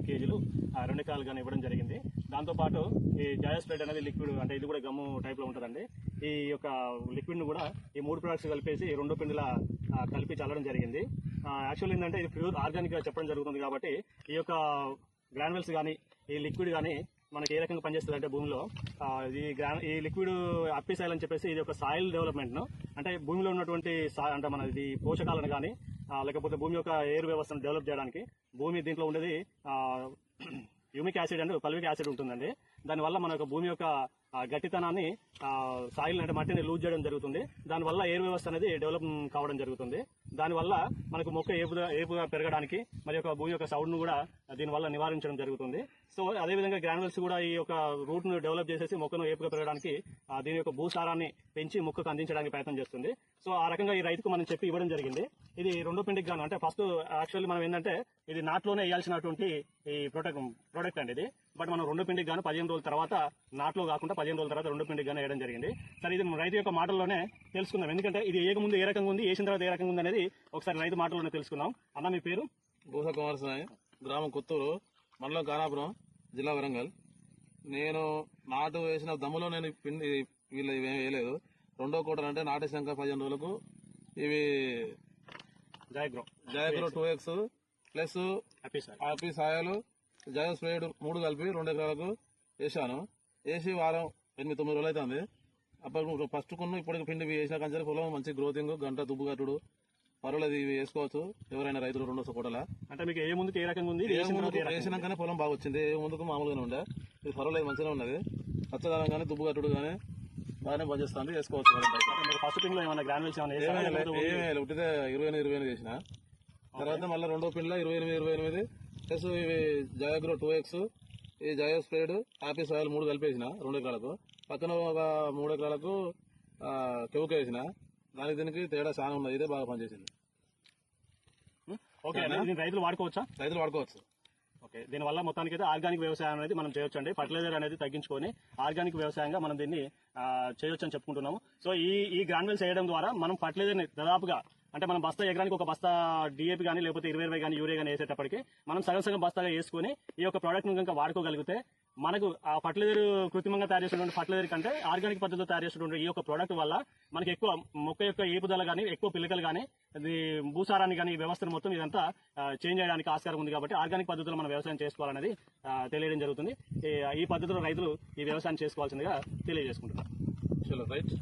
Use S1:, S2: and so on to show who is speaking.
S1: కేజీలు 2 ఎకరాలు కానీ ఇవ్వడం జరిగింది. దాంతోపాటు ఈ జాయోస్ప్రేడ్ అనేది లిక్విడ్, అంటే ఇది కూడా గమ్ము టైప్ లో ఉంటుందండి. ఈ యొక్క లిక్విడ్ ను కూడా ఈ 3 ప్రొడక్ట్స్ కలిపేసి 2 పిండిలా కలిపి చల్లడం జరిగింది. యాక్చువల్ ఏంటంటే ఇది ప్యూర్ ఆర్గానిక్ గా చెప్పడం జరుగుతుంది కాబట్టి ఈ యొక్క గ్రాన్యుల్స్ కానీ ఈ లిక్విడ్ కానీ మనకి ఏ రకంగా పనిచేస్తుంది అంటే భూమిలో ఈ లిక్విడ్ అప్పిసాయిల్ అని చెప్పేసి ఇది ఒక సాయిల్ డెవలప్మెంట్ ను, అంటే భూమిలో ఉన్నటువంటి అంటే మన ఇది పోషకాలను కానీ లేకపోతే భూమి యొక్క ఎయిర్ వ్యవస్థను డెవలప్ చేయడానికి దీంట్లో ఉండేది humic acid and fulvic acid ఉంటుందండి. దానివల్ల మన యొక్క భూమి యొక్క గట్టితనాన్ని సాయిల్ అంటే మట్టిని లూజ్ చేయడం జరుగుతుంది. దానివల్ల ఎయిర్ వ్యవస్థ అనేది డెవలప్ కావడం జరుగుతుంది. దానివల్ల మనకు మొక్క ఏపుగా పెరగడానికి మరి యొక్క భూమి యొక్క సౌండ్ ను కూడా దీనివల్ల నివారించడం జరుగుతుంది. సో అదేవిధంగా గ్రాన్యుల్స్ కూడా ఈ యొక్క రూట్ ను డెవలప్ చేసేసి మొక్కను ఏపుగా పెరగడానికి దీని యొక్క భూసారాన్ని పెంచి మొక్కకు అందించడానికి ప్రయత్నం చేస్తుంది. సో ఆ రకంగా ఈ రైతుకు మనం చెప్పి ఇవ్వడం జరిగింది. ఇది 2 పిండికి గాను, అంటే ఫస్ట్ యాక్చువల్లీ మనం ఏంటంటే ఇది నాట్లోనే వేయాల్సినటువంటి ఈ ప్రోడక్ట్ అండి ఇది. బట్ మనం 2 పిండికి గాను 15 రోజుల తర్వాత నాట్లో కాకుండా 15 రోజుల తర్వాత 2 పిండికి గాను వేయడం జరిగింది. సరే, ఇది రైతు యొక్క మాటల్లోనే తెలుసుకుందాం. ఎందుకంటే ఇది ఏకముందు ఏ రకంగా ఉంది, వేసిన తర్వాత ఏ రకంగా ఉంది అనేది ఒకసారి రైతు మాటల్లోనే తెలుసుకుందాం. అన్న, మీ పేరు?
S2: భూస కుమారస్వామి, గ్రామం కొత్తూరు, మండలం కానాపురం, జిల్లా వరంగల్. నేను నాటు వేసిన దమ్ములో నేను పిండి వీళ్ళు ఇవేం వేయలేదు. 2వ కోటర్ అంటే నాటేసినాక 15 రోజులకు ఇవి జయగ్రో 2X ప్లస్ హ్యాపీ సాయలు జయోస్ప్రేడ్ 3 కలిపి 2 ఎకరాలకు వేసాను. వేసి వారం 8-9 రోజులు అవుతుంది. అప్పుడు ఫస్ట్ ఇప్పటికి పిండి వేసిన కంచెలు పొలం మంచి గ్రోతింగ్, గంట దుబ్బు కట్టుడు పర్వాలేదు, ఇవి వేసుకోవచ్చు ఎవరైనా రైతులు. 2వ కోటల
S1: అంటే మీకు ఏ ముందుకు ఏ రకంగా ఉంది?
S2: వేసినాకనే పొలం బాగా వచ్చింది. ఏ ముందుకు మామూలుగానే ఉండే, ఇది పర్వాలేదు, మంచిగా ఉన్నది. పచ్చదనం కానీ దుబ్బు కట్టుడు కానీ బాగానే పనిచేస్తుంది, వేసుకోవచ్చు.
S1: ఫస్ట్ పిండి లో ఏమైనా గ్రాన్యుల్స్
S2: ఉట్టితే 28 చేసిన తర్వాత మళ్ళీ 2వ పిండిలో 28 ప్లస్ ఇవి జయోగ్రో 2X, ఈ జయోస్ప్రేడ్, హ్యాపీ సాయిల్ 3 కలిపేసిన 2 ఎకరాలకు. పక్కన ఒక 3 ఎకరాలకు కెవుక వేసిన. దానికి దీనికి తేడా చాలా ఉన్నది. ఇదే బాగా పనిచేసింది.
S1: రైతులు వాడుకోవచ్చా?
S2: రైతులు వాడుకోవచ్చు.
S1: ఓకే, దీనివల్ల మొత్తానికి అయితే ఆర్గానిక్ వ్యవసాయం అనేది మనం చేయొచ్చు అండి. ఫర్టిలైజర్ అనేది తగ్గించుకొని ఆర్గానిక్ వ్యవసాయంగా మనం దీన్ని చేయొచ్చు అని చెప్పుకుంటున్నాము. సో ఈ గ్రాన్యుల్స్ వేయడం ద్వారా మనం ఫర్టిలైజర్ ని దాదాపుగా, అంటే మనం ఎకరానికి ఒక బస్తా డిఏపి కానీ లేకపోతే 20 కానీ యూరియా కానీ వేసేటప్పటికి మనం సగం బస్తాగా వేసుకుని ఈ యొక్క ప్రోడక్ట్ ను కనుక వాడుకోగలిగితే మనకు ఆ ఫర్టిలైజర్ కృత్రిమంగా తయారు చేసినటువంటి ఫర్టిలైజర్ కంటే ఆర్గానిక్ పద్ధతిలో తయారు చేసినటువంటి ఈ యొక్క ప్రోడక్ట్ వల్ల మనకి ఎక్కువ మొక్క యొక్క ఏపుదల కానీ, ఎక్కువ పిల్లకలు కానీ, భూసారాన్ని కానీ, వ్యవస్థను మొత్తం ఇదంతా చేంజ్ చేయడానికి ఆస్కారం ఉంది. కాబట్టి ఆర్గానిక్ పద్ధతిలో మనం వ్యవసాయం చేసుకోవాలనేది తెలియడం జరుగుతుంది. ఈ పద్ధతిలో రైతులు ఈ వ్యవసాయం చేసుకోవాల్సిందిగా తెలియజేసుకుంటున్నారు.
S2: రైట్.